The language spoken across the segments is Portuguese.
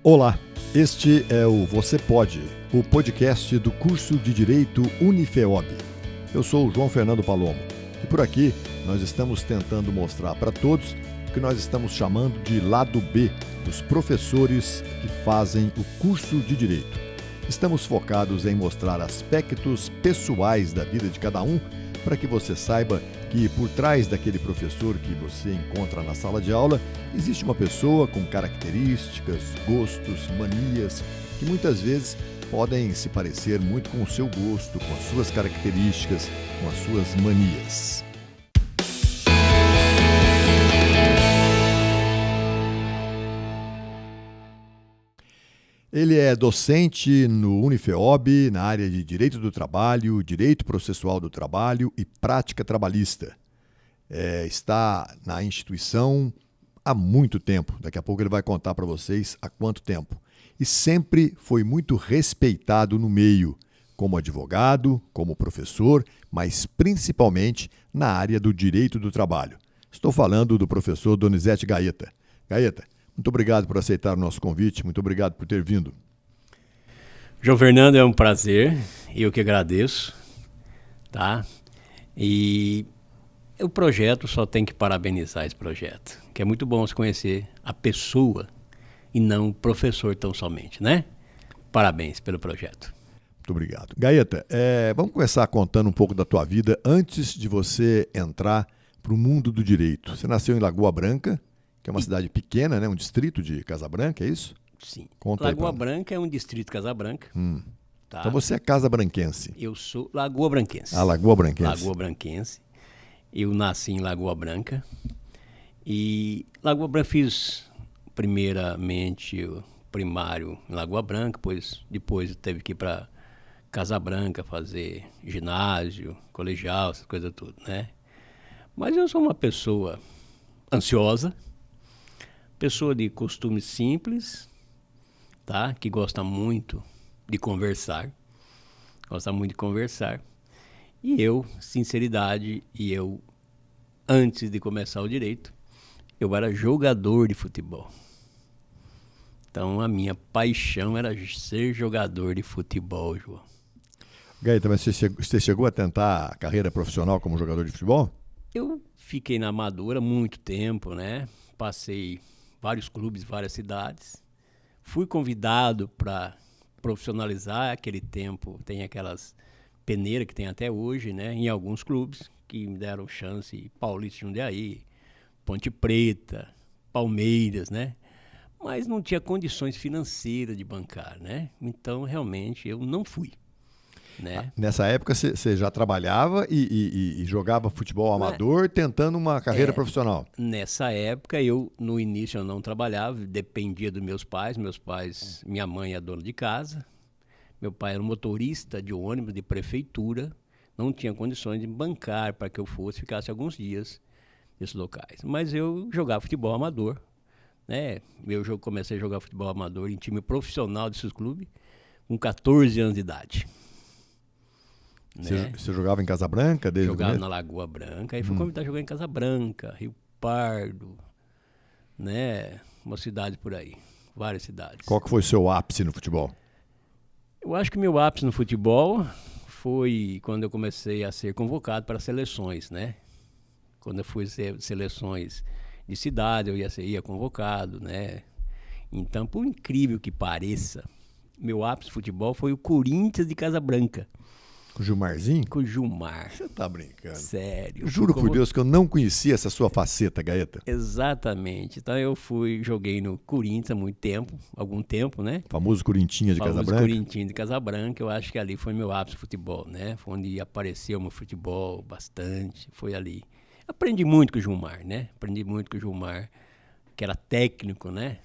Olá, este é o Você Pode, o podcast do curso de Direito Unifeob. Eu sou o João Fernando Palomo e por aqui nós estamos tentando mostrar para todos o que nós estamos chamando de lado B dos professores que fazem o curso de Direito. Estamos focados em mostrar aspectos pessoais da vida de cada um para que você saiba que por trás daquele professor que você encontra na sala de aula, existe uma pessoa com características, gostos, manias, que muitas vezes podem se parecer muito com o seu gosto, com as suas características, com as suas manias. Ele é docente no Unifeob, na área de Direito do Trabalho, Direito Processual do Trabalho e Prática Trabalhista. Está na instituição há muito tempo. Daqui a pouco ele vai contar para vocês há quanto tempo. E sempre foi muito respeitado no meio, como advogado, como professor, mas principalmente na área do Direito do Trabalho. Estou falando do professor Donizete Gaeta. Gaeta, muito obrigado por aceitar o nosso convite, muito obrigado por ter vindo. João Fernando, é um prazer, eu que agradeço, tá? E o projeto, só tem que parabenizar esse projeto, que é muito bom se conhecer a pessoa e não o professor tão somente, né? Parabéns pelo projeto. Muito obrigado. Gaeta, vamos começar contando um pouco da tua vida antes de você entrar para o mundo do direito. Você nasceu em Lagoa Branca, que é uma cidade pequena, né? Um distrito de Casabranca, é isso? Sim. Conta Lagoa Branca é um distrito de Casabranca. Tá? Então você é casabranquense. Eu sou Lagoa Branquense. Lagoa Branquense. Lagoa Branquense. Eu nasci em Lagoa Branca. E Lagoa Branca fiz primeiramente o primário em Lagoa Branca, depois teve que ir para Casabranca fazer ginásio, colegial, essas coisas tudo, né? Mas eu sou uma pessoa ansiosa, pessoa de costumes simples, tá? Que gosta muito de conversar. E eu, sinceridade, antes de começar o direito, eu era jogador de futebol. Então, a minha paixão era ser jogador de futebol, João. Gaeta, mas você chegou a tentar a carreira profissional como jogador de futebol? Eu fiquei na Amadora muito tempo, né? Passei vários clubes, várias cidades. Fui convidado para profissionalizar. Aquele tempo tem aquelas peneiras que tem até hoje, né? Em alguns clubes que me deram chance, Paulista de Jundiaí, Ponte Preta, Palmeiras, né? Mas não tinha condições financeiras de bancar, né? Então, realmente, eu não fui, né? Nessa época, você já trabalhava e jogava futebol amador, tentando uma carreira profissional? Nessa época, no início, eu não trabalhava, dependia dos meus pais. Minha mãe é dona de casa, meu pai era motorista de ônibus de prefeitura, não tinha condições de bancar para que eu ficasse alguns dias nesses locais. Mas eu jogava futebol amador, né? Comecei a jogar futebol amador em time profissional desses clubes com 14 anos de idade. Você jogava em Casabranca desde o começo? Jogava na Lagoa Branca, aí fui convidado a jogar em Casabranca, Rio Pardo, né? Uma cidade por aí, várias cidades. Qual que foi o seu ápice no futebol? Eu acho que meu ápice no futebol foi quando eu comecei a ser convocado para seleções, né? Quando eu fui ser seleções de cidade, eu ia convocado, né? Então, por incrível que pareça, meu ápice de futebol foi o Corinthians de Casabranca. Com o Gilmarzinho? Com o Gilmar. Você tá brincando? Sério. Juro por Deus que eu não conhecia essa sua faceta, Gaeta. Exatamente. Então joguei no Corinthians há algum tempo, né? O famoso Corintinha de Casabranca. Corintinha de Casabranca, eu acho que ali foi meu ápice de futebol, né? Foi onde apareceu meu futebol bastante, foi ali. Aprendi muito com o Gilmar, né? Que era técnico, né?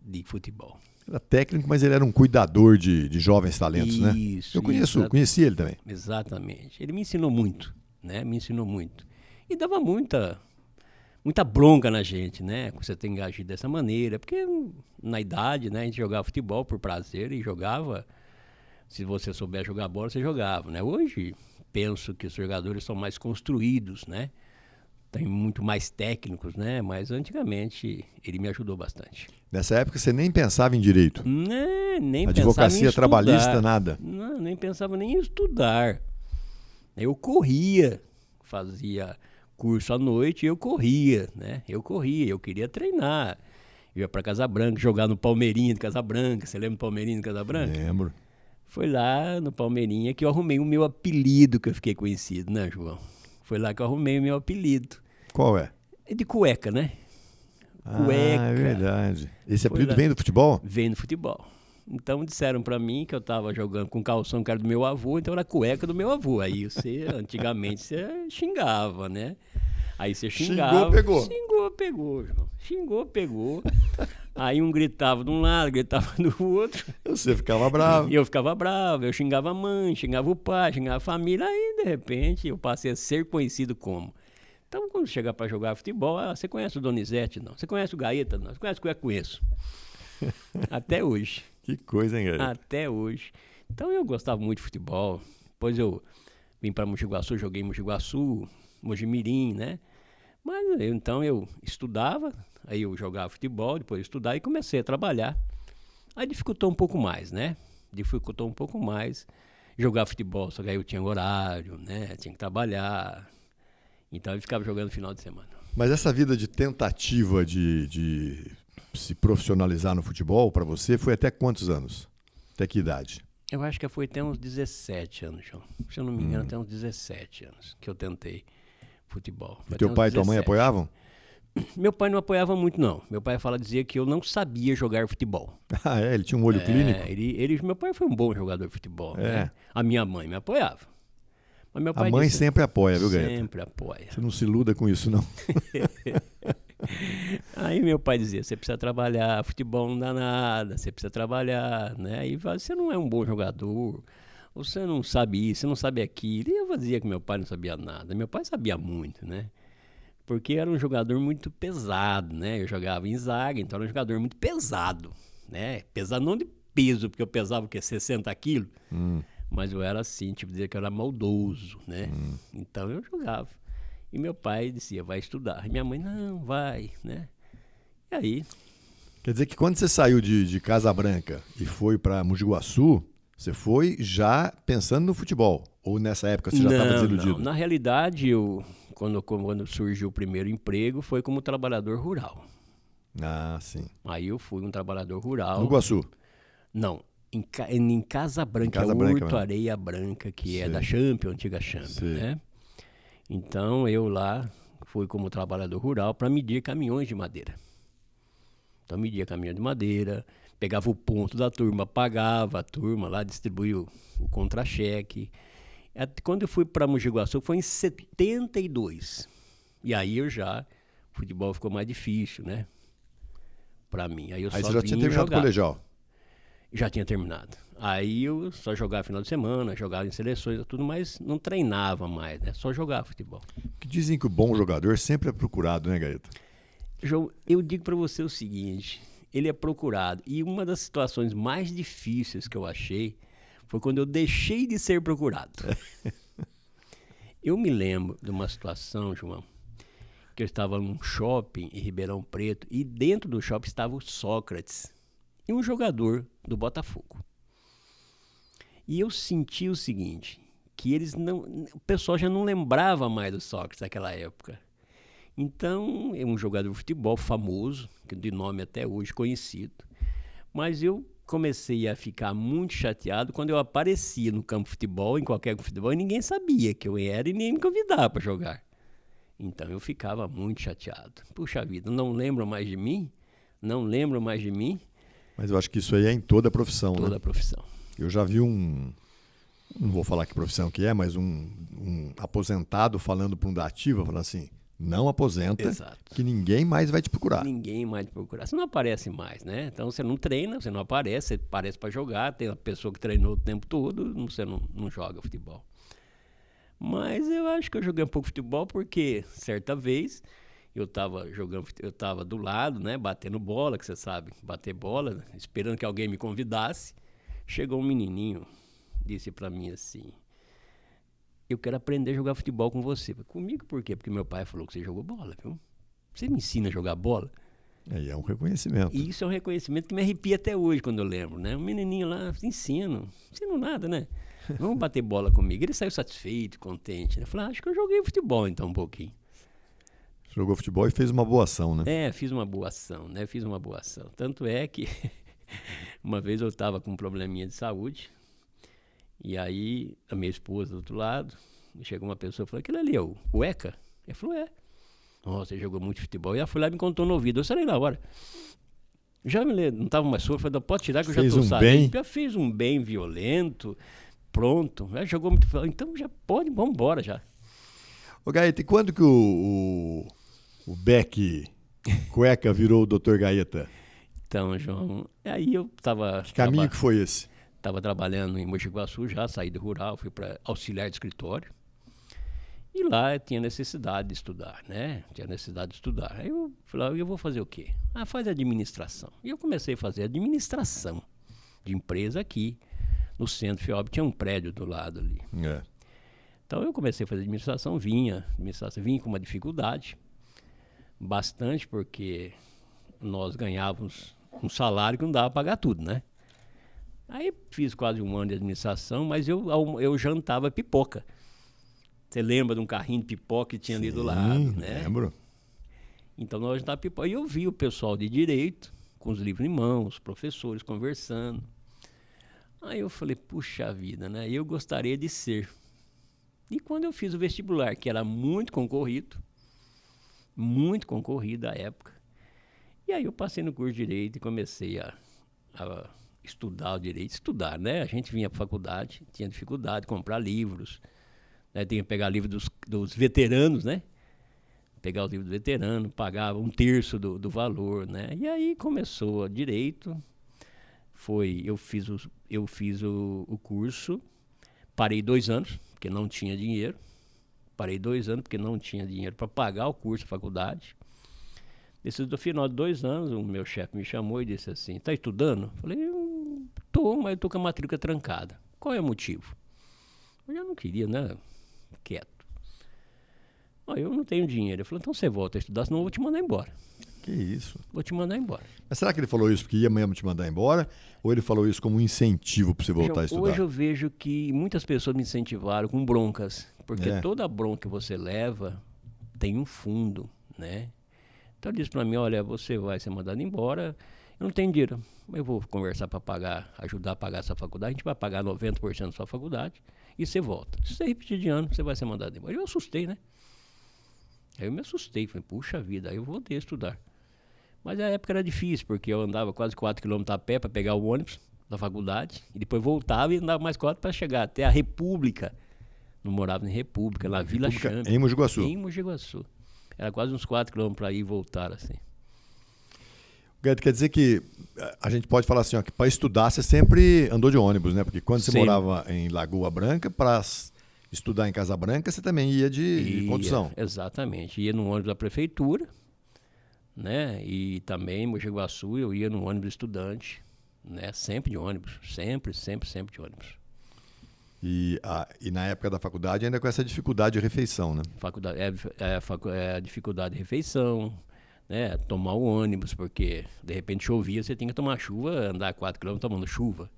De futebol. Era técnico, mas ele era um cuidador de jovens talentos, né? Isso. Eu conheci ele também. Exatamente. Ele me ensinou muito, né? E dava muita bronca na gente, né? Você tem que agir dessa maneira. Porque na idade, né? A gente jogava futebol por prazer e jogava. Se você souber jogar bola, você jogava, né? Hoje, penso que os jogadores são mais construídos, né? tem muito mais técnicos, né? Mas antigamente ele me ajudou bastante. Nessa época você nem pensava em direito? Nem Advocacia pensava em trabalhista, nada? Não, nem pensava nem em estudar. Eu corria, fazia curso à noite e eu corria, né? Eu queria treinar. Eu ia para Casa Branca, jogar no Palmeirinha de Casa Branca. Você lembra do Palmeirinha de Casa Branca? Lembro. Foi lá no Palmeirinha que eu arrumei o meu apelido, que eu fiquei conhecido, né, João? Foi lá que eu arrumei o meu apelido. Qual é? É de cueca, né? Cueca. É verdade. Esse apelido vem do futebol? Vem do futebol. Então disseram pra mim que eu tava jogando com calção que era do meu avô, então era cueca do meu avô. Aí antigamente você xingava, né? Aí você xingava. Xingou, pegou, João. Xingou, pegou. Aí um gritava de um lado, gritava do outro. Você ficava bravo. E eu ficava bravo, eu xingava a mãe, xingava o pai, xingava a família. Aí, de repente, eu passei a ser conhecido como. Então, quando chegar para jogar futebol, você conhece o Donizete? Não. Você conhece o Gaeta? Não. Você conhece o que eu conheço? Até hoje. Que coisa, hein, Gaeta? Até hoje. Então, eu gostava muito de futebol. Depois eu vim para Mogi Guaçu, joguei em Mogi Guaçu, Mojimirim, né? Mas então eu estudava, aí eu jogava futebol, depois eu estudava e comecei a trabalhar. Aí dificultou um pouco mais, né? Dificultou um pouco mais. Jogar futebol, só que aí eu tinha horário, né? Tinha que trabalhar. Então eu ficava jogando no final de semana. Mas essa vida de tentativa de se profissionalizar no futebol, para você, foi até quantos anos? Até que idade? Eu acho que foi até uns 17 anos, João. Se eu não me engano, até uns 17 anos que eu tentei futebol. E teu pai e tua mãe apoiavam? Meu pai não apoiava muito, não. Meu pai dizia que eu não sabia jogar futebol. Ah, é? Ele tinha um olho clínico? Meu pai foi um bom jogador de futebol. Né? A minha mãe me apoiava. Mas meu pai a mãe disse, sempre apoia, viu, Gaeta? Sempre apoia. Você não se iluda com isso, não. Aí meu pai dizia, você precisa trabalhar, futebol não dá nada, você precisa trabalhar, né? E você não é um bom jogador, você não sabe isso, você não sabe aquilo. E eu dizia que meu pai não sabia nada. Meu pai sabia muito, né? Porque era um jogador muito pesado, né? Eu jogava em zaga, então era um jogador muito pesado, né? Pesado não de peso, porque eu pesava o quê? 60 quilos. Mas eu era assim, tipo, dizer que eu era maldoso, né? Então eu jogava. E meu pai dizia, vai estudar. E minha mãe, não, vai, né? E aí... Quer dizer que quando você saiu de Casa Branca e foi para Mogi Guaçu, você foi já pensando no futebol? Ou nessa época você já estava desiludido? Não. Na realidade, quando surgiu o primeiro emprego, foi como trabalhador rural. Ah, sim. Aí eu fui um trabalhador rural. No Guaçu? Não. Em Casa Branca, Horto Areia Branca, que é da Champion, antiga Champion, né? Então, eu lá fui como trabalhador rural para medir caminhões de madeira. Então, media caminhão de madeira, pegava o ponto da turma, pagava a turma lá, distribuía o contra-cheque. Quando eu fui para Mogi Guaçu, foi em 72. E aí o futebol ficou mais difícil, né? Para mim. Aí você já tinha terminado o colegial? Já tinha terminado. Aí eu só jogava final de semana, jogava em seleções, tudo, mas não treinava mais, né? Só jogava futebol. Que dizem que o bom jogador sempre é procurado, né, Gaeta? João, eu digo para você o seguinte, ele é procurado. E uma das situações mais difíceis que eu achei foi quando eu deixei de ser procurado. Eu me lembro de uma situação, João, que eu estava num shopping em Ribeirão Preto e dentro do shopping estava o Sócrates e um jogador do Botafogo. E eu senti o seguinte, que o pessoal já não lembrava mais do Sócrates naquela época. Então, é um jogador de futebol famoso, de nome até hoje conhecido. Mas eu comecei a ficar muito chateado quando eu aparecia no campo de futebol, em qualquer campo de futebol, e ninguém sabia que eu era e nem me convidava para jogar. Então, eu ficava muito chateado. Puxa vida, não lembram mais de mim? Não lembram mais de mim? Mas eu acho que isso aí é em toda a profissão, Toda a profissão. Eu já vi não vou falar que profissão que é, mas um aposentado falando para um da ativa, falando assim, não aposenta, que ninguém mais vai te procurar. Ninguém mais te procurar. Você não aparece mais, né? Então você não treina, você não aparece, você aparece para jogar, tem uma pessoa que treinou o tempo todo, você não joga futebol. Mas eu acho que eu joguei um pouco futebol porque, certa vez, eu estava do lado, né, batendo bola, que você sabe, bater bola, esperando que alguém me convidasse. Chegou um menininho, disse para mim assim, eu quero aprender a jogar futebol com você. Comigo por quê? Porque meu pai falou que você jogou bola, viu? Você me ensina a jogar bola? Aí é um reconhecimento. E isso é um reconhecimento que me arrepia até hoje quando eu lembro, né? Um menininho lá, ensino nada, né? Vamos bater bola comigo. Ele saiu satisfeito, contente, né? Falei, acho que eu joguei futebol então um pouquinho. Jogou futebol e fez uma boa ação, né? Fiz uma boa ação, né? Fiz uma boa ação. Tanto é que uma vez eu estava com um probleminha de saúde, e aí a minha esposa do outro lado, chegou uma pessoa e falou, aquele ali é o ECA? Ele falou, é. Nossa, você jogou muito futebol. E ela foi lá e me contou no ouvido. Eu saí na hora. Já me lembro, não estava mais soro, falei, pode tirar que eu já estou sabendo. Já fez um bem violento, pronto. Já jogou muito futebol. Então já pode, vamos embora já. Ô Gaeta, e quando que o Beck Cueca virou o Dr. Gaeta? Então, João, aí eu estava... Que caminho que foi esse? Estava trabalhando em Mogi Guaçu já, saí do rural, fui para auxiliar de escritório. E lá eu tinha necessidade de estudar, né? Aí eu falei, eu vou fazer o quê? Faz administração. E eu comecei a fazer administração de empresa aqui, no centro FIOB, tinha um prédio do lado ali. É. Então eu comecei a fazer administração, vinha com uma dificuldade, bastante, porque nós ganhávamos um salário que não dava para pagar tudo, né? Aí fiz quase um ano de administração, mas eu jantava pipoca. Você lembra de um carrinho de pipoca que tinha ali do lado, né? Lembro. Então nós jantávamos pipoca. E eu vi o pessoal de direito, com os livros em mãos, professores conversando. Aí eu falei, puxa vida, né? Eu gostaria de ser. E quando eu fiz o vestibular, que era muito concorrido à época, e aí eu passei no curso de Direito e comecei a estudar o Direito. Estudar, né? A gente vinha para a faculdade, tinha dificuldade de comprar livros, né? Tinha que pegar livros dos veteranos, né? Pegar os livros do veterano, pagava 1/3 do valor, né? E aí começou o Direito, eu fiz o curso, parei 2 anos, porque não tinha dinheiro. Parei 2 anos porque não tinha dinheiro para pagar o curso da faculdade. No final de 2 anos, o meu chefe me chamou e disse assim, tá estudando? Eu falei, mas eu tô com a matrícula trancada. Qual é o motivo? Eu já não queria, né? Quieto. Eu não tenho dinheiro. Ele falou, então você volta a estudar, senão eu vou te mandar embora. Que isso? Vou te mandar embora. Mas será que ele falou isso porque ia mesmo te mandar embora? Ou ele falou isso como um incentivo para você voltar a estudar? Hoje eu vejo que muitas pessoas me incentivaram com broncas. Porque toda bronca que você leva tem um fundo, né? Então ele disse para mim, olha, você vai ser mandado embora, eu não tenho dinheiro. Eu vou conversar para ajudar a pagar essa faculdade, a gente vai pagar 90% da sua faculdade e você volta. Se você repetir de ano, você vai ser mandado embora. Eu assustei, né? Aí eu me assustei, falei, puxa vida, aí eu voltei a estudar. Mas a época era difícil, porque eu andava quase 4 km a pé para pegar o ônibus da faculdade, e depois voltava e andava mais 4 para chegar até a República. Não morava em República, na Vila Champ. Em Mogi Guaçu. Em Mogi Guaçu. Era quase uns 4 km para ir e voltar, assim. Gaeta, quer dizer que a gente pode falar assim, ó, que para estudar você sempre andou de ônibus, né? Porque quando você morava em Lagoa Branca, para estudar em Casa Branca, você também ia de condução. Exatamente. Ia no ônibus da prefeitura, né? E também em Mogi Guaçu eu ia no ônibus estudante, né? Sempre de ônibus. Sempre de ônibus. E na época da faculdade ainda com essa dificuldade de refeição, né? A dificuldade de refeição, né? Tomar o ônibus, porque de repente chovia, você tinha que tomar chuva, andar 4 km tomando chuva,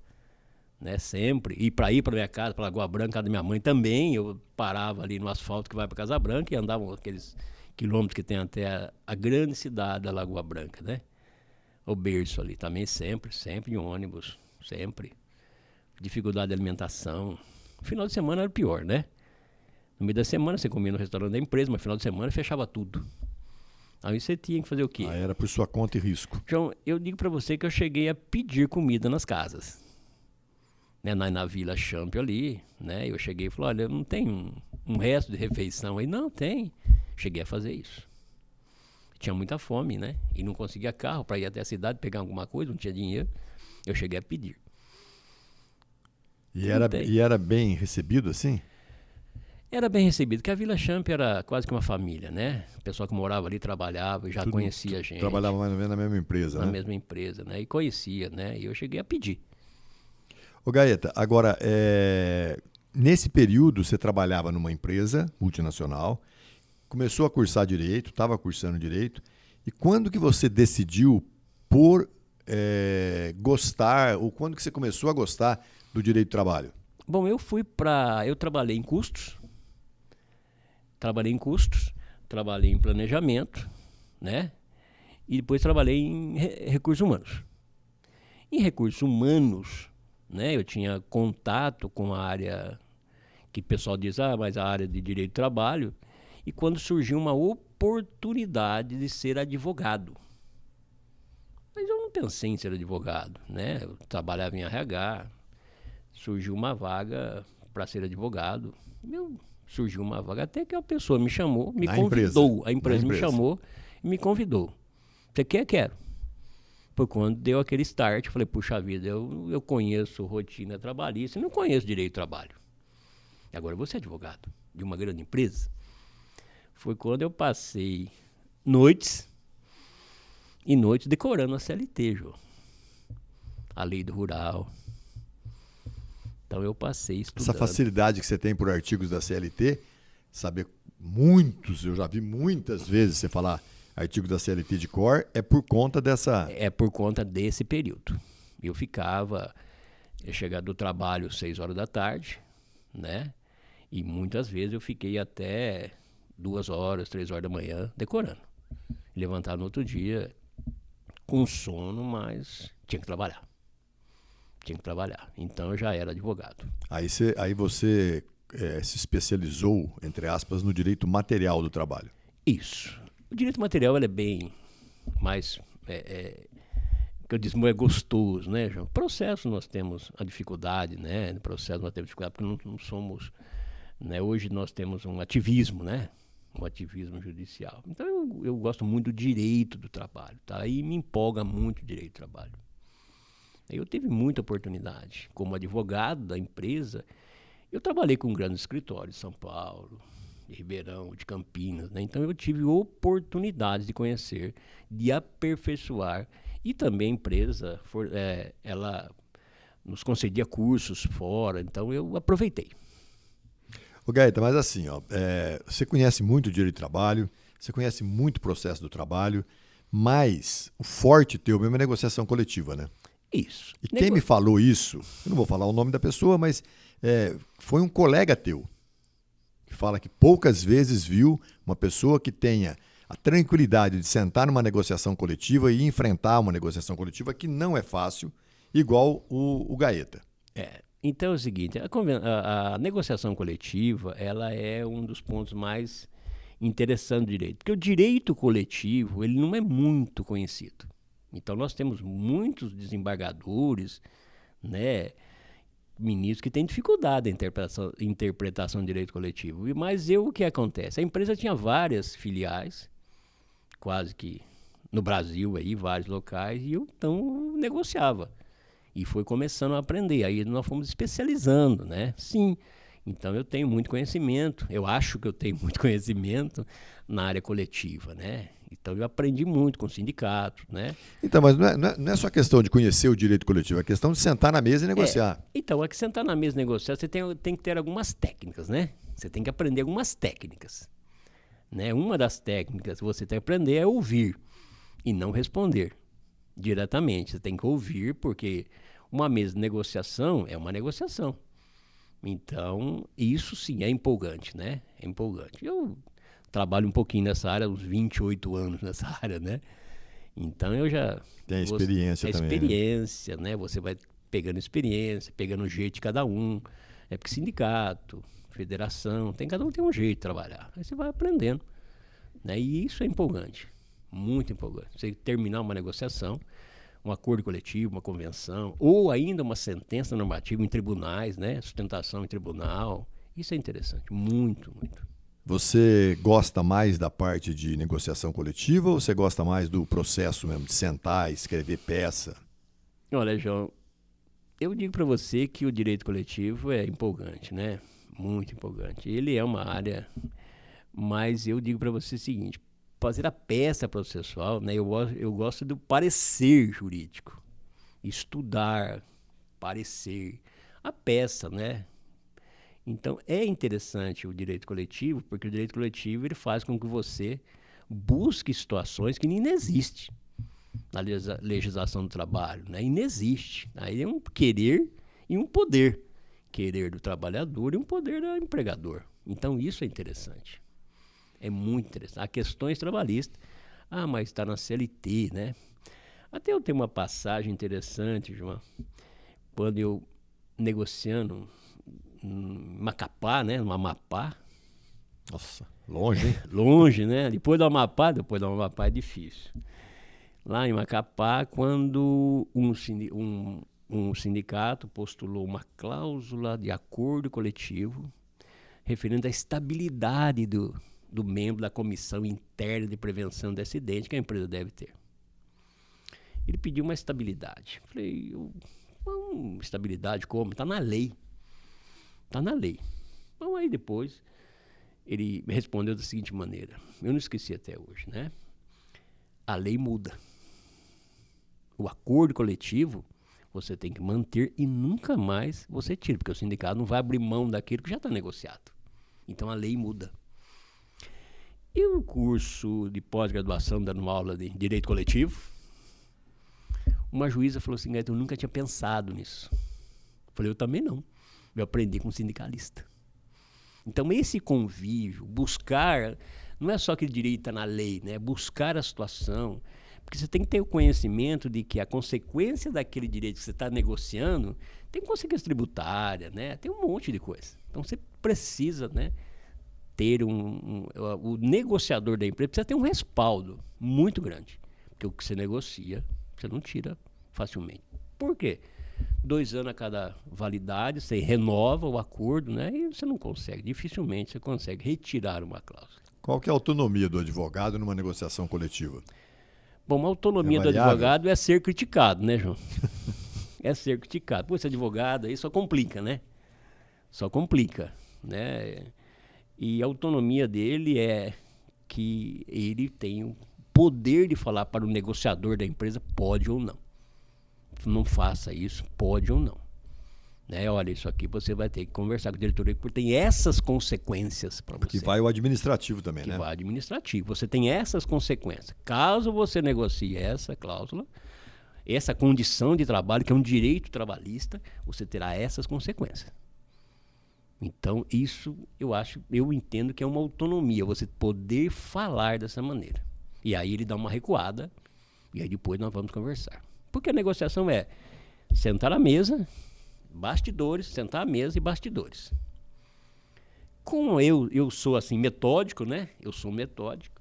né? Sempre. E para ir para minha casa, para Lagoa Branca, casa da minha mãe também, eu parava ali no asfalto que vai para Casa Branca e andava aqueles quilômetros que tem até a grande cidade da Lagoa Branca, né? O berço ali também sempre de ônibus, sempre. Dificuldade de alimentação. Final de semana era pior, né? No meio da semana você comia no restaurante da empresa, mas no final de semana fechava tudo. Aí você tinha que fazer o quê? Era por sua conta e risco. João, eu digo para você que eu cheguei a pedir comida nas casas. Né? Na Vila Champ ali, né? Eu cheguei e falei, olha, não tem um resto de refeição aí? Não, tem. Cheguei a fazer isso. Tinha muita fome, né? E não conseguia carro para ir até a cidade pegar alguma coisa, não tinha dinheiro. Eu cheguei a pedir. E era bem recebido assim? Era bem recebido, porque a Vila Champ era quase que uma família, né? O pessoal que morava ali trabalhava, já conhecia a gente. Trabalhava mais ou menos na mesma empresa, né? Na mesma empresa, né? E conhecia, né? E eu cheguei a pedir. Ô Gaeta, agora, nesse período você trabalhava numa empresa multinacional, começou a cursar direito, estava cursando direito, e quando que você decidiu por gostar, ou quando que você começou a gostar do direito do trabalho? Bom, eu trabalhei em custos, trabalhei em planejamento, né? E depois trabalhei em recursos humanos. Em recursos humanos, né, eu tinha contato com a área que o pessoal diz, mas a área de direito do trabalho, e quando surgiu uma oportunidade de ser advogado. Mas eu não pensei em ser advogado, né? Eu trabalhava em RH, surgiu uma vaga para ser advogado. Surgiu uma vaga, até que a pessoa me chamou, me convidou. A empresa me chamou e me convidou. Você quer? Quero. Foi quando deu aquele start, eu falei, puxa vida, eu conheço rotina trabalhista, não conheço direito do trabalho. Agora você é advogado de uma grande empresa. Foi quando eu passei noites e noites decorando a CLT, João. A lei do rural. Então eu passei estudando. Essa facilidade que você tem por artigos da CLT, saber muitos, eu já vi muitas vezes você falar artigo da CLT de cor, é por conta dessa... É por conta desse período. Eu chegava do trabalho às 6 horas da tarde, né? E muitas vezes eu fiquei até 2 horas, 3 horas da manhã decorando. Levantar no outro dia com sono, mas tinha que trabalhar. Então eu já era advogado. Aí você se especializou, entre aspas, no direito material do trabalho. Isso. O direito material ele é bem mais, que eu disse, é gostoso, né, João? Processo nós temos a dificuldade, né? No processo nós temos dificuldade porque não somos, né? Hoje nós temos um ativismo, né? Um ativismo judicial. Então eu gosto muito do direito do trabalho, tá? Aí me empolga muito o direito do trabalho. Aí eu tive muita oportunidade. Como advogado da empresa, eu trabalhei com grandes escritórios de São Paulo, de Ribeirão, de Campinas, né? Então eu tive oportunidades de conhecer, de aperfeiçoar, e também a empresa, ela nos concedia cursos fora, então eu aproveitei. Ô Gaeta, mas assim, você conhece muito o direito do trabalho, você conhece muito o processo do trabalho, mas o forte teu mesmo é a negociação coletiva, né? Isso. E quem me falou isso, eu não vou falar o nome da pessoa, mas foi um colega teu, que fala que poucas vezes viu uma pessoa que tenha a tranquilidade de sentar numa negociação coletiva e enfrentar uma negociação coletiva que não é fácil, igual o Gaeta. Então é o seguinte, a negociação coletiva, ela é um dos pontos mais interessantes do direito, porque o direito coletivo, ele não é muito conhecido. Então nós temos muitos desembargadores, né, ministros que têm dificuldade na interpretação do direito coletivo. Mas o que acontece? A empresa tinha várias filiais, quase que no Brasil, aí, vários locais, e eu então negociava. E foi começando a aprender. Aí nós fomos especializando, né? Sim. Então eu tenho muito conhecimento, eu acho que eu tenho muito conhecimento na área coletiva, né? Então eu aprendi muito com sindicatos, né? Então, mas não é só questão de conhecer o direito coletivo, é questão de sentar na mesa e negociar. Então, é que sentar na mesa e negociar, você tem que ter algumas técnicas, né? Você tem que aprender algumas técnicas, né? Uma das técnicas que você tem que aprender é ouvir e não responder diretamente. Você tem que ouvir, porque uma mesa de negociação é uma negociação. Então, isso sim é empolgante, né? É empolgante. Eu trabalho um pouquinho nessa área, uns 28 anos nessa área, né? Então eu já... Tem a experiência também. Experiência, né? Você vai pegando experiência, pegando o jeito de cada um. É porque sindicato, federação, cada um tem um jeito de trabalhar. Aí você vai aprendendo, né? E isso é empolgante, muito empolgante. Você terminar uma negociação, um acordo coletivo, uma convenção, ou ainda uma sentença normativa em tribunais, né? Sustentação em tribunal. Isso é interessante, muito, muito. Você gosta mais da parte de negociação coletiva ou você gosta mais do processo mesmo, de sentar, escrever peça? Olha, João, eu digo para você que o direito coletivo é empolgante, né? Muito empolgante. Ele é uma área, mas eu digo para você o seguinte, fazer a peça processual, né? Eu gosto do parecer jurídico, estudar, parecer, a peça, né? Então, é interessante o direito coletivo, porque o direito coletivo ele faz com que você busque situações que nem existem na legislação do trabalho, né? Inexiste. Aí é um querer e um poder. Querer do trabalhador e um poder do empregador. Então, isso é interessante. É muito interessante. Há questões trabalhistas. Ah, mas está na CLT, né? Até eu tenho uma passagem interessante, João. Quando eu negociando em Macapá, né? No Amapá. Nossa, longe, hein? Longe, né? Depois do Amapá é difícil. Lá em Macapá, quando um sindicato postulou uma cláusula de acordo coletivo referente à estabilidade do membro da comissão interna de prevenção de acidente que a empresa deve ter. Ele pediu uma estabilidade. Falei, estabilidade como? Está na lei. Está na lei. Então aí depois ele me respondeu da seguinte maneira. Eu não esqueci até hoje, né? A lei muda. O acordo coletivo você tem que manter e nunca mais você tira, porque o sindicato não vai abrir mão daquilo que já está negociado. Então a lei muda. E o curso de pós-graduação, dando uma aula de direito coletivo, uma juíza falou assim, eu nunca tinha pensado nisso. Eu falei, eu também não. Eu aprendi com um sindicalista. Então esse convívio, buscar, não é só que o direito está na lei, né? Buscar a situação, porque você tem que ter o conhecimento de que a consequência daquele direito que você está negociando tem consequência tributária, né? Tem um monte de coisa. Então você precisa, né, ter o negociador da empresa precisa ter um respaldo muito grande, porque o que você negocia, você não tira facilmente. Por quê? 2 anos a cada validade, você renova o acordo, né? E você não consegue, dificilmente você consegue retirar uma cláusula. Qual que é a autonomia do advogado numa negociação coletiva? Bom, a autonomia do advogado é ser criticado, né, João? É ser criticado. Pô, esse advogado aí só complica, né? Só complica, né? E a autonomia dele é que ele tem o poder de falar para o negociador da empresa pode ou não. Não faça isso, pode ou não. Né? Olha, isso aqui você vai ter que conversar com o diretoria, porque tem essas consequências para você. Que vai o administrativo também, né? Que vai o administrativo. Você tem essas consequências. Caso você negocie essa cláusula, essa condição de trabalho, que é um direito trabalhista, você terá essas consequências. Então, isso eu entendo que é uma autonomia, você poder falar dessa maneira. E aí ele dá uma recuada, e aí depois nós vamos conversar. Porque a negociação é sentar à mesa, bastidores, sentar à mesa e bastidores. Como eu sou assim metódico, né? Eu sou metódico.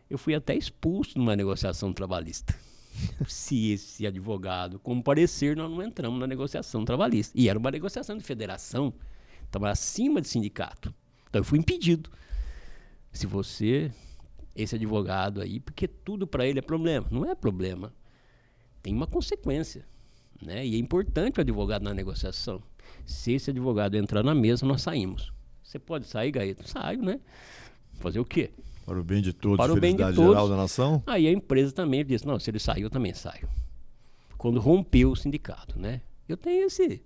Eu fui até expulso numa negociação trabalhista. Se esse advogado comparecer, nós não entramos na negociação trabalhista. E era uma negociação de federação, estava acima de sindicato. Então eu fui impedido. Se você, esse advogado aí, porque tudo para ele é problema. Não é problema. Tem uma consequência, né? E é importante o advogado na negociação. Se esse advogado entrar na mesa, nós saímos. Você pode sair, Gaeta? Saio, né? Fazer o quê? Para o bem de todos, para o bem de felicidade todos. geral da nação. Aí a empresa também disse, não, se ele saiu, eu também saio. Quando rompeu o sindicato, né? Eu tenho esse...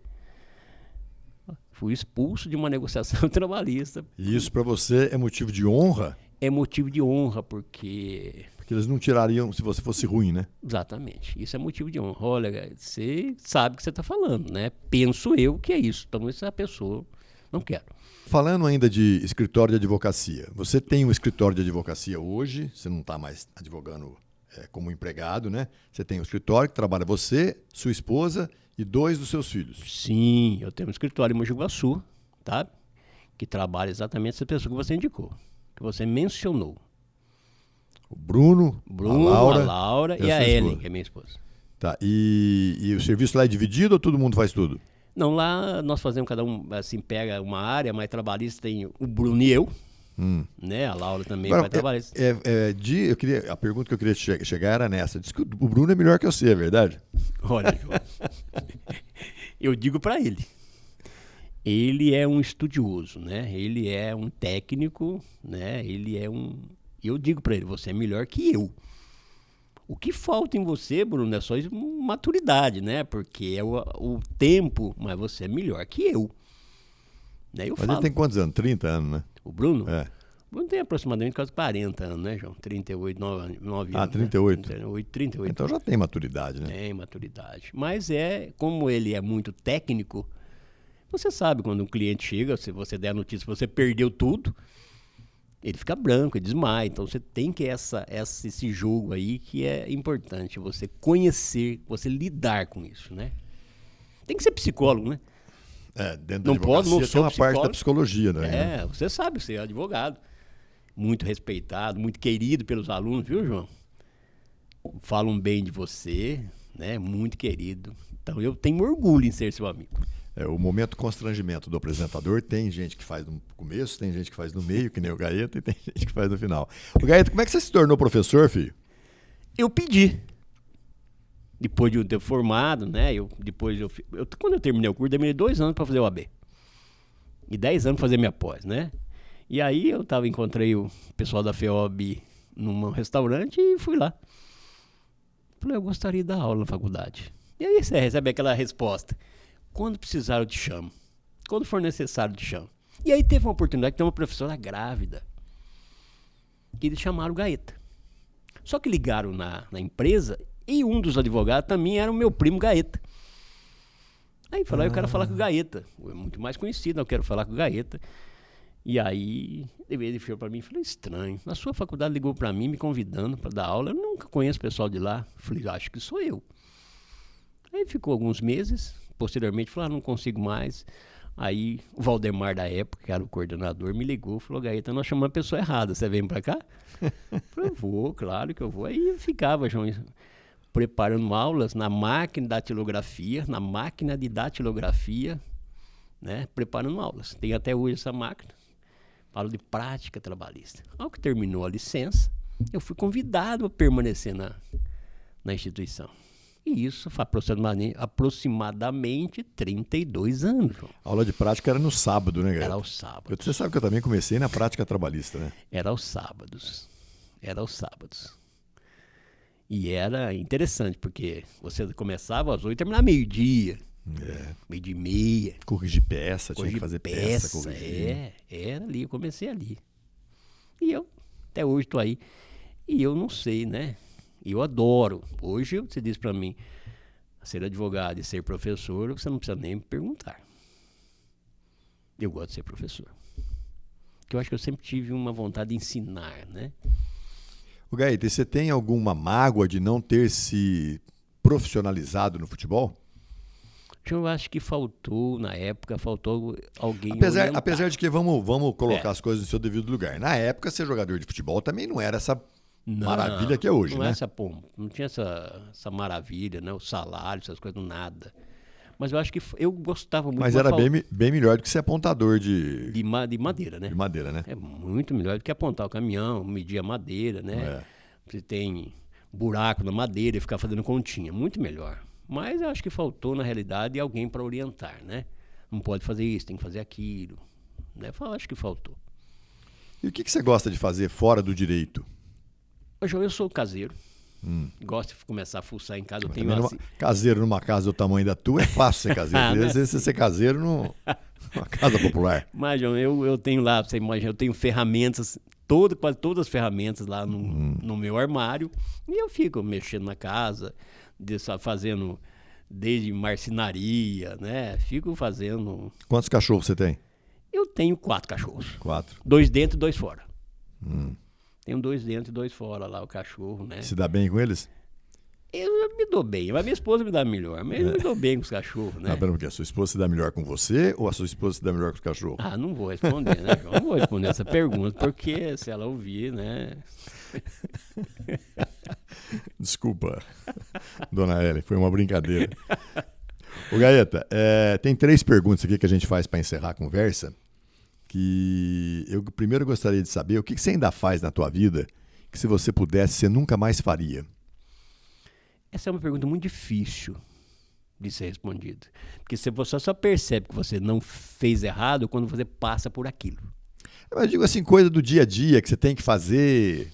Fui expulso de uma negociação trabalhista. E isso para você é motivo de honra? É motivo de honra, porque eles não tirariam se você fosse ruim, né? Exatamente. Isso é motivo de honra. Olha, você sabe o que você está falando, né? Penso eu que é isso. Então, essa pessoa não quero. Falando ainda de escritório de advocacia, você tem um escritório de advocacia hoje, você não está mais advogando como empregado, né? Você tem um escritório que trabalha você, sua esposa e 2 dos seus filhos. Sim, eu tenho um escritório em Mogi Guaçu, tá? Que trabalha exatamente essa pessoa que você indicou, que você mencionou. O Bruno, a Laura e a Ellen, que é minha esposa. Tá, e o serviço lá é dividido ou todo mundo faz tudo? Não, lá nós fazemos, cada um assim, pega uma área, mas trabalhista tem o Bruno e eu, né? A Laura também vai trabalhar. A pergunta que eu queria chegar era nessa. Diz que o Bruno é melhor que você, é verdade? Olha, João, eu digo para ele. Ele é um estudioso, né? Ele é um técnico, né? Eu digo para ele, você é melhor que eu. O que falta em você, Bruno, é só maturidade, né? Porque é o tempo, mas você é melhor que eu. Né? Eu Mas falo, ele tem quantos anos? 30 anos, né? o Bruno? É. O Bruno tem aproximadamente quase 40 anos, né, João? 38, 9 anos. 38. Né? 38. Então já tem maturidade, né? Tem maturidade. Mas como ele é muito técnico, você sabe quando um cliente chega, se você der a notícia que você perdeu tudo, ele fica branco, ele desmaia. Então você tem que esse jogo aí que é importante, você conhecer, você lidar com isso, né? Tem que ser psicólogo, né? Dentro da advocacia tem uma parte da psicologia, né? Você sabe, você é advogado. Muito respeitado, muito querido pelos alunos, viu, João? Falam bem de você, né? Muito querido. Então eu tenho orgulho em ser seu amigo. O momento constrangimento do apresentador, tem gente que faz no começo, tem gente que faz no meio, que nem o Gaeta, e tem gente que faz no final. O Gaeta, como é que você se tornou professor, filho? Eu pedi. Depois de eu ter formado, né? Quando eu terminei o curso, demorei 2 anos para fazer o AB. E 10 anos para fazer minha pós, né? E aí encontrei o pessoal da FEOB num restaurante e fui lá. Falei, eu gostaria de dar aula na faculdade. E aí você recebe aquela resposta. Quando precisar eu te chamo. Quando for necessário eu te chamo. E aí teve uma oportunidade de ter uma professora grávida. E eles chamaram o Gaeta. Só que ligaram na empresa e um dos advogados também era o meu primo Gaeta. Aí falaram, eu quero falar com o Gaeta. É muito mais conhecido, eu quero falar com o Gaeta. E aí, ele falou para mim, falei, estranho. Na sua faculdade ligou para mim, me convidando para dar aula. Eu nunca conheço o pessoal de lá. Falei, acho que sou eu. Aí ficou alguns meses. Posteriormente, falou, não consigo mais. Aí, o Valdemar da época, que era o coordenador, me ligou. Falou, Gaeta, nós chamamos a pessoa errada. Você vem para cá? Falei, vou, claro que eu vou. Aí eu ficava, João, preparando aulas na máquina de datilografia, né? Preparando aulas. Tem até hoje essa máquina. Falo de prática trabalhista. Ao que terminou a licença, eu fui convidado a permanecer na instituição. E isso foi aproximadamente 32 anos, João. A aula de prática era no sábado, né, Gaeta? Era aos sábados. Você sabe que eu também comecei na prática trabalhista, né? Era aos sábados. E era interessante, porque você começava às 8 e terminava meio-dia. Meio-dia e meia. Corrigir peça, tinha que fazer peça, corrigir. Era ali, eu comecei ali. E eu, até hoje, estou aí. E eu não sei, né? Eu adoro. Hoje, você diz para mim, ser advogado e ser professor, você não precisa nem me perguntar. Eu gosto de ser professor. Porque eu acho que eu sempre tive uma vontade de ensinar, né? O Gaeta, você tem alguma mágoa de não ter se profissionalizado no futebol? Eu acho que na época, faltou alguém apesar de que, vamos colocar as coisas no seu devido lugar. Na época, ser jogador de futebol também não era essa maravilha que é hoje, né? Não tinha essa maravilha, né? O salário, essas coisas, nada. Mas eu acho que eu gostava muito. Mas era bem melhor do que ser apontador de madeira, né? De madeira, né? É muito melhor do que apontar o caminhão, medir a madeira, né? Você tem buraco na madeira e ficar fazendo continha. Muito melhor. Mas eu acho que faltou, na realidade, alguém para orientar, né? Não pode fazer isso, tem que fazer aquilo. Né? Eu acho que faltou. E o que você gosta de fazer fora do direito? João, eu sou caseiro. Gosto de começar a fuçar em casa. Caseiro numa casa do tamanho da tua é fácil ser caseiro. Às vezes você ser caseiro numa casa popular. Mas, João, eu tenho lá, você imagina, eu tenho ferramentas, quase todas as ferramentas lá no meu armário. E eu fico mexendo na casa, fazendo desde marcenaria, né? Fico fazendo... Quantos cachorros você tem? Eu tenho 4 cachorros. 4? 2 dentro e 2 fora. Tenho 2 dentro e 2 fora lá, o cachorro, né? Se dá bem com eles? Eu me dou bem, mas minha esposa me dá melhor. Mas eu me dou bem com os cachorros, né? Pera um pouquinho, a sua esposa se dá melhor com você ou a sua esposa se dá melhor com os cachorros? Não vou responder, né, João? Não vou responder essa pergunta, porque se ela ouvir, né... Desculpa, dona Ellen, foi uma brincadeira. Ô Gaeta, tem 3 perguntas aqui que a gente faz para encerrar a conversa, que eu primeiro gostaria de saber o que você ainda faz na tua vida que se você pudesse, você nunca mais faria. Essa é uma pergunta muito difícil de ser respondida, porque você só percebe que você não fez errado quando você passa por aquilo. Eu digo assim, coisa do dia a dia que você tem que fazer...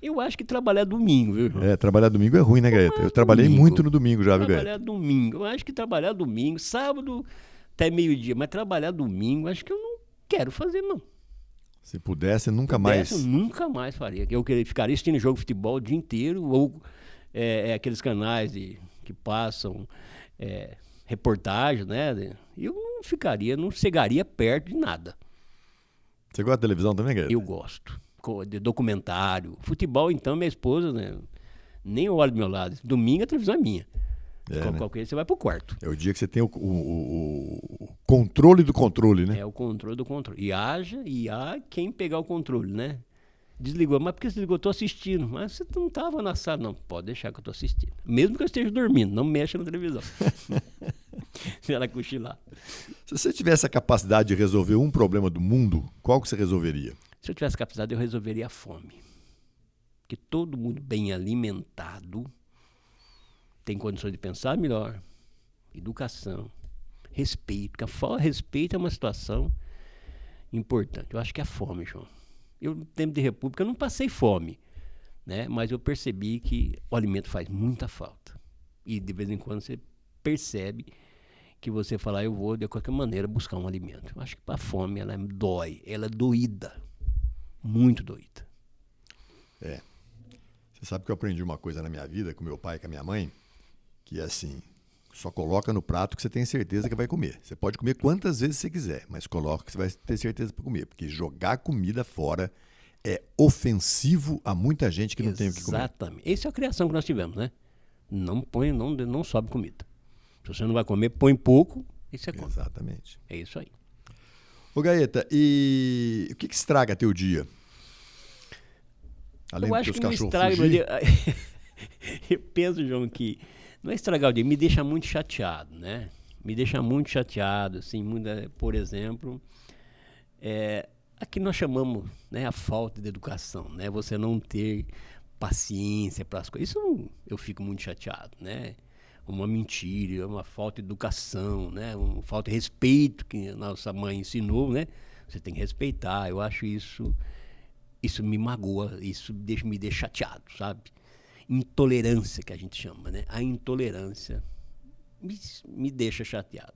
Eu acho que trabalhar domingo, viu, João? Trabalhar domingo é ruim, né, Gaeta? Eu trabalhei muito no domingo já, viu, Gaeta? Trabalhar domingo. Eu acho que trabalhar domingo, sábado, até meio-dia, mas trabalhar domingo, acho que eu não quero fazer, não. Se pudesse, nunca Eu mais. nunca mais faria. Eu ficaria assistindo jogo de futebol o dia inteiro, ou aqueles canais que passam reportagem, né? Eu não ficaria, não chegaria perto de nada. Você gosta de televisão também, Gaeta? Eu gosto. De documentário. Futebol, então, minha esposa, né? Nem olha do meu lado. Domingo a televisão é minha. Qualquer coisa você vai pro quarto. É o dia que você tem o controle do controle, né? É o controle do controle. E há quem pegar o controle, né? Desligou. Mas por que você desligou? Eu tô assistindo. Mas você não tava na sala. Não, pode deixar que eu tô assistindo. Mesmo que eu esteja dormindo, não mexa na televisão. Se ela cochilar. Se você tivesse a capacidade de resolver um problema do mundo, qual que você resolveria? Se eu tivesse capacidade, eu resolveria a fome. Porque todo mundo bem alimentado tem condições de pensar melhor, educação, respeito. Porque respeito é uma situação importante. Eu acho que é a fome, João. Eu, no tempo de república, eu não passei fome, né? Mas eu percebi que o alimento faz muita falta. E de vez em quando você percebe que você fala, eu vou de qualquer maneira buscar um alimento. Eu acho que a fome, ela dói, ela é doída, muito doída. Você sabe que eu aprendi uma coisa na minha vida com meu pai e com a minha mãe, que é assim, só coloca no prato que você tem certeza que vai comer. Você pode comer quantas vezes você quiser, mas coloca que você vai ter certeza para comer, porque jogar comida fora é ofensivo a muita gente que não tem o que comer. Exatamente. Essa é a criação que nós tivemos, né? Não sobe comida. Se você não vai comer, põe pouco e você come. Exatamente. É isso aí. Ô Gaeta, e o que estraga teu dia? Além eu dos acho teus que me cachorros estraga fugir? meu dia. Eu penso, João, que não é estragar o dia, me deixa muito chateado, né? Me deixa muito chateado, assim, por exemplo, aqui nós chamamos, né, a falta de educação, né? Você não ter paciência para as coisas. Isso eu fico muito chateado, né? Uma mentira, uma falta de educação, né? Uma falta de respeito que a nossa mãe ensinou, né? Você tem que respeitar. Eu acho isso me magoa, isso me deixa chateado, sabe? Intolerância, que a gente chama, né? A intolerância me deixa chateado.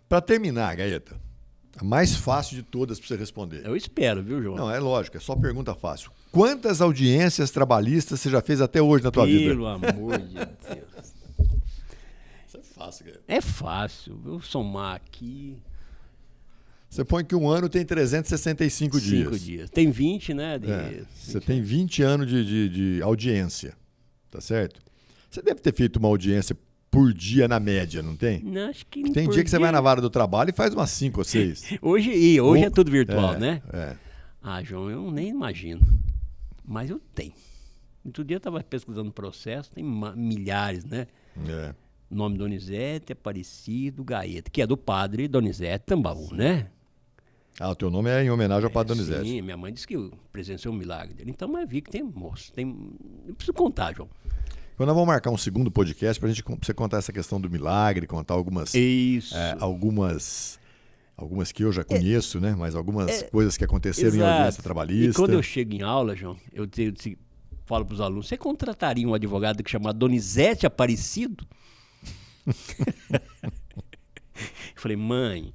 Para terminar, Gaeta, a mais fácil de todas para você responder. Eu espero, viu, João? Não, é lógico, é só pergunta fácil. Quantas audiências trabalhistas você já fez até hoje na tua vida? Pelo amor de Deus. Isso é fácil, Gaeta. É fácil. Eu somar aqui... Você põe que um ano tem 365 dias. 5 dias. Tem 20, né? Você tem 20 anos de audiência, tá certo? Você deve ter feito uma audiência por dia na média, não tem? Não, acho que Tem dia que você vai na vara do trabalho e faz umas 5 ou 6. Hoje é tudo virtual, né? É. Ah, João, eu nem imagino. Mas eu tenho. Outro dia eu estava pesquisando o processo, tem milhares, né? É. Nome Donizete, Aparecido, Gaeta, que é do padre Donizete Tambaú, né? Ah, o teu nome é em homenagem ao Padre Donizete. Sim, minha mãe disse que eu presenciei um milagre dele. Então, mas vi que tem moço. Eu preciso contar, João. Então nós vamos marcar um segundo podcast pra você contar essa questão do milagre, contar algumas... Isso. Algumas que eu já conheço, né? Mas algumas coisas que aconteceram em audiência trabalhista. E quando eu chego em aula, João, eu falo para os alunos, você contrataria um advogado que chama Donizete Aparecido? Eu falei, mãe,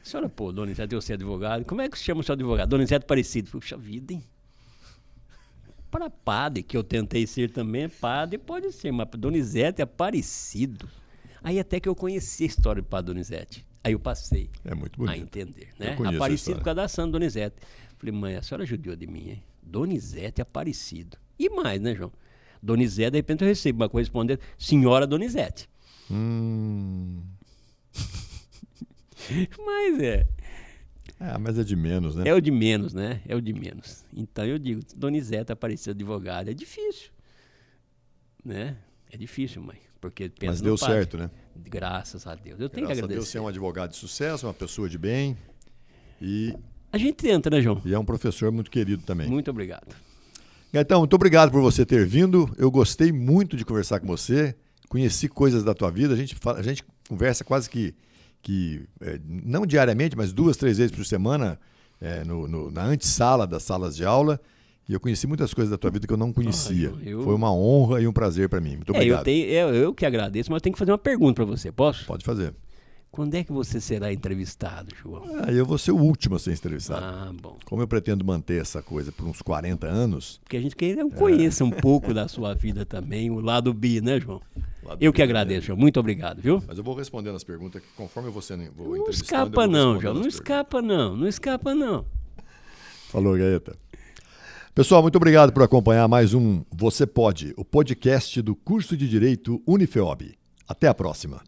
a senhora, Donizete, eu ser advogado, como é que se chama o seu advogado? Donizete Aparecido. Puxa vida, hein? Para padre, que eu tentei ser também, padre pode ser, mas Donizete Aparecido. Aí até que eu conheci a história do padre Donizete. Aí eu passei a entender, né? Aparecido por causa da Santa Donizete. Falei, mãe, a senhora judiou de mim, hein? Donizete Aparecido. E mais, né, João? Donizete, de repente eu recebo uma correspondente, senhora Donizete. Mas é de menos, né? É o de menos, né? É o de menos. Então eu digo, Donizete Aparecido advogado. É difícil, né? É difícil, mãe. Porque mas deu certo, né? Graças a Deus. Eu tenho que agradecer. Graças a Deus, você é um advogado de sucesso, uma pessoa de bem. E a gente tenta, né, João? E é um professor muito querido também. Muito obrigado. Gaetão, muito obrigado por você ter vindo. Eu gostei muito de conversar com você. Conheci coisas da tua vida. A gente conversa quase que não diariamente, mas 2, 3 vezes por semana na antessala das salas de aula. E eu conheci muitas coisas da tua vida que eu não conhecia. Foi uma honra e um prazer para mim. Muito obrigado. Eu que agradeço, mas eu tenho que fazer uma pergunta para você. Posso? Pode fazer. Quando é que você será entrevistado, João? Eu vou ser o último a ser entrevistado. Ah, bom. Como eu pretendo manter essa coisa por uns 40 anos... Porque a gente quer conheça um pouco da sua vida também, o lado B, né, João? Eu que agradeço, João. Muito obrigado, viu? Mas eu vou respondendo as perguntas que conforme você vou Não entrevistando... escapa não, João. Não escapa não. Não escapa não. Falou, Gaeta. Pessoal, muito obrigado por acompanhar mais um Você Pode, o podcast do curso de Direito Unifeob. Até a próxima.